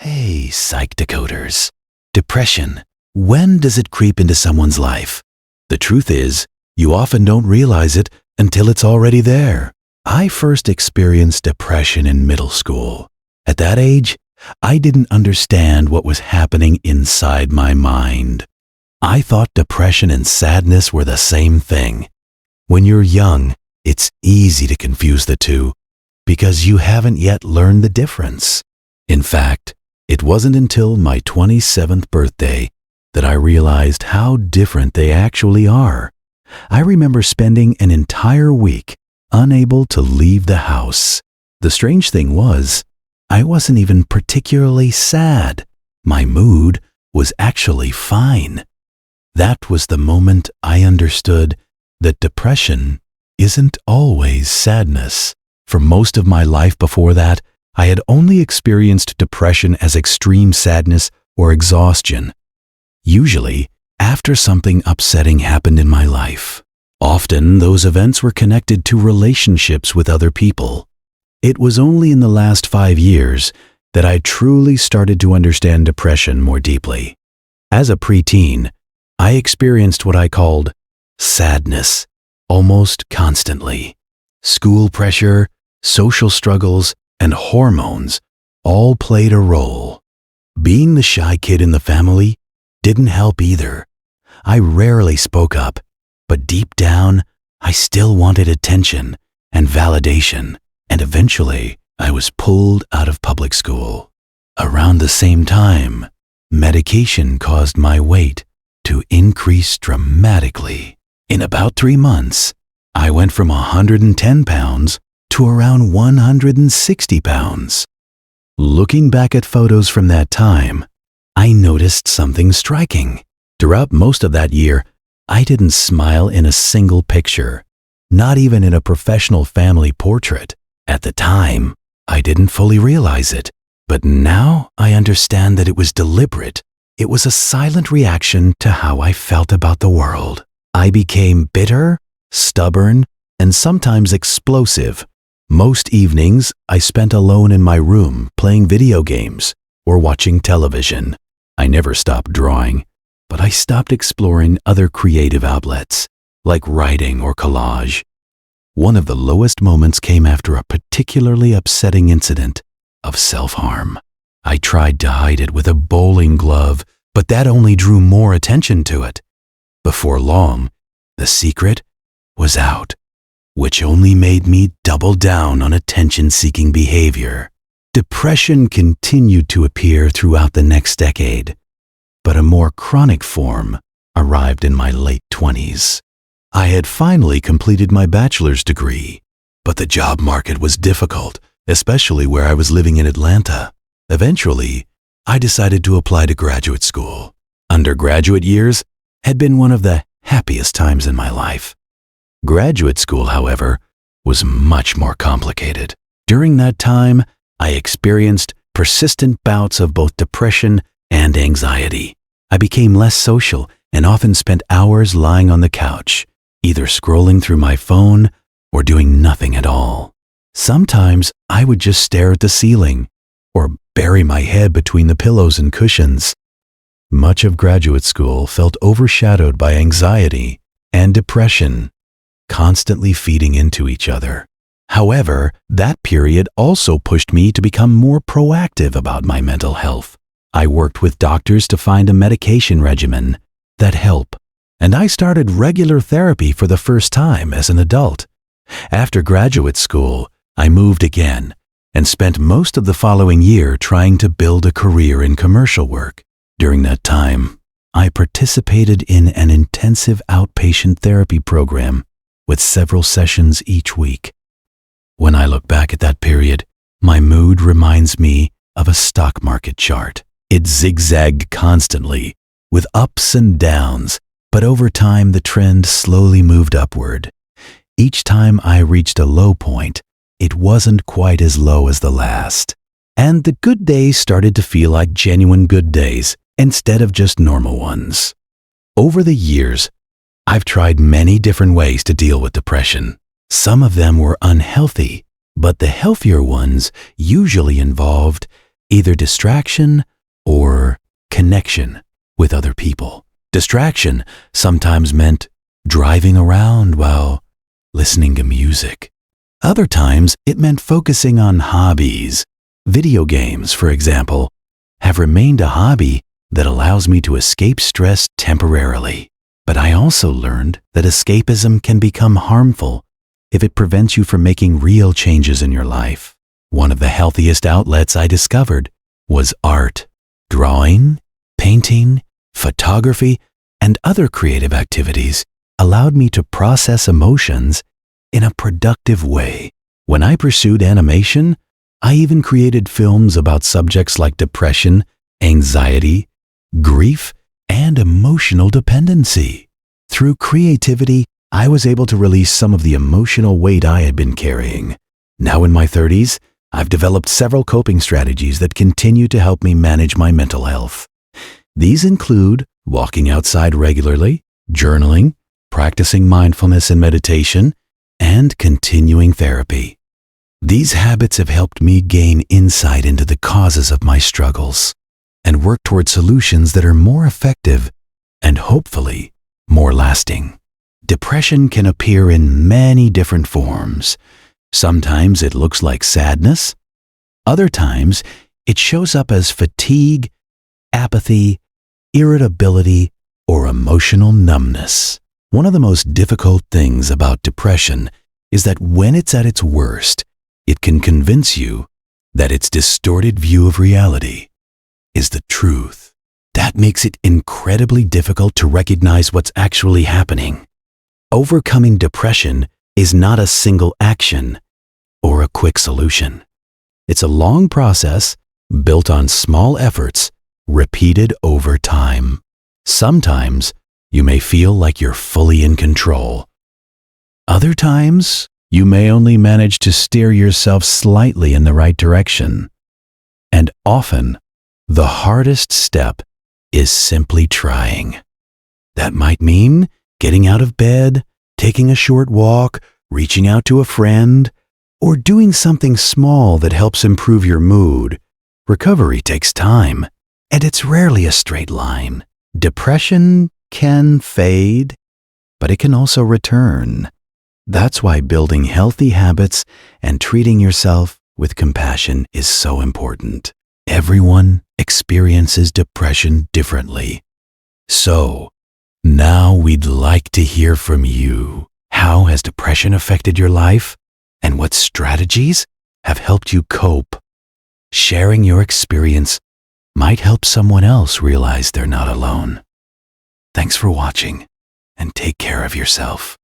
Hey, Psychdecoders. Depression. When does it creep into someone's life? The truth is, you often don't realize it until it's already there. I first experienced depression in middle school. At that age, I didn't understand what was happening inside my mind. I thought depression and sadness were the same thing. When you're young, it's easy to confuse the two because you haven't yet learned the difference. In fact, it wasn't until my 27th birthday that I realized how different they actually are. I remember spending an entire week unable to leave the house. The strange thing was, I wasn't even particularly sad. My mood was actually fine. That was the moment I understood that depression isn't always sadness. For most of my life before that, I had only experienced depression as extreme sadness or exhaustion, usually after something upsetting happened in my life. Often, those events were connected to relationships with other people. It was only in the last 5 years that I truly started to understand depression more deeply. As a preteen, I experienced what I called sadness almost constantly. School pressure, social struggles, and hormones all played a role. Being the shy kid in the family didn't help either. I rarely spoke up, but deep down, I still wanted attention and validation, and eventually, I was pulled out of public school. Around the same time, medication caused my weight to increase dramatically. In about 3 months, I went from 110 pounds to around 160 pounds. Looking back at photos from that time, I noticed something striking. Throughout most of that year, I didn't smile in a single picture, not even in a professional family portrait. At the time, I didn't fully realize it, but now I understand that it was deliberate. It was a silent reaction to how I felt about the world. I became bitter, stubborn, and sometimes explosive. Most evenings, I spent alone in my room playing video games or watching television. I never stopped drawing, but I stopped exploring other creative outlets, like writing or collage. One of the lowest moments came after a particularly upsetting incident of self-harm. I tried to hide it with a bowling glove, but that only drew more attention to it. Before long, the secret was out, which only made me double down on attention-seeking behavior. Depression continued to appear throughout the next decade, but a more chronic form arrived in my late 20s. I had finally completed my bachelor's degree, but the job market was difficult, especially where I was living in Atlanta. Eventually, I decided to apply to graduate school. Undergraduate years had been one of the happiest times in my life. Graduate school, however, was much more complicated. During that time, I experienced persistent bouts of both depression and anxiety. I became less social and often spent hours lying on the couch, either scrolling through my phone or doing nothing at all. Sometimes I would just stare at the ceiling or bury my head between the pillows and cushions. Much of graduate school felt overshadowed by anxiety and depression, constantly feeding into each other. However, that period also pushed me to become more proactive about my mental health. I worked with doctors to find a medication regimen that helped, and I started regular therapy for the first time as an adult. After graduate school, I moved again and spent most of the following year trying to build a career in commercial work. During that time, I participated in an intensive outpatient therapy program with several sessions each week. When I look back at that period, my mood reminds me of a stock market chart. It zigzagged constantly, with ups and downs, but over time the trend slowly moved upward. Each time I reached a low point, it wasn't quite as low as the last. And the good days started to feel like genuine good days instead of just normal ones. Over the years, I've tried many different ways to deal with depression. Some of them were unhealthy, but the healthier ones usually involved either distraction or connection with other people. Distraction sometimes meant driving around while listening to music. Other times, it meant focusing on hobbies. Video games, for example, have remained a hobby that allows me to escape stress temporarily. But I also learned that escapism can become harmful if it prevents you from making real changes in your life. One of the healthiest outlets I discovered was art. Drawing, painting, photography, and other creative activities allowed me to process emotions in a productive way. When I pursued animation, I even created films about subjects like depression, anxiety, grief, and emotional dependency. Through creativity, I was able to release some of the emotional weight I had been carrying. Now in my 30s, I've developed several coping strategies that continue to help me manage my mental health. These include walking outside regularly, journaling, practicing mindfulness and meditation, and continuing therapy. These habits have helped me gain insight into the causes of my struggles and work toward solutions that are more effective and hopefully more lasting. Depression can appear in many different forms. Sometimes it looks like sadness. Other times it shows up as fatigue, apathy, irritability, or emotional numbness. One of the most difficult things about depression is that when it's at its worst, it can convince you that its distorted view of reality is the truth. That makes it incredibly difficult to recognize what's actually happening. Overcoming depression is not a single action or a quick solution. It's a long process built on small efforts repeated over time. Sometimes you may feel like you're fully in control. Other times, you may only manage to steer yourself slightly in the right direction. And often, the hardest step is simply trying. That might mean getting out of bed, taking a short walk, reaching out to a friend, or doing something small that helps improve your mood. Recovery takes time, and it's rarely a straight line. Depression can fade, but it can also return. That's why building healthy habits and treating yourself with compassion is so important. Everyone experiences depression differently. So, now we'd like to hear from you. How has depression affected your life? And what strategies have helped you cope? Sharing your experience might help someone else realize they're not alone. Thanks for watching, and take care of yourself.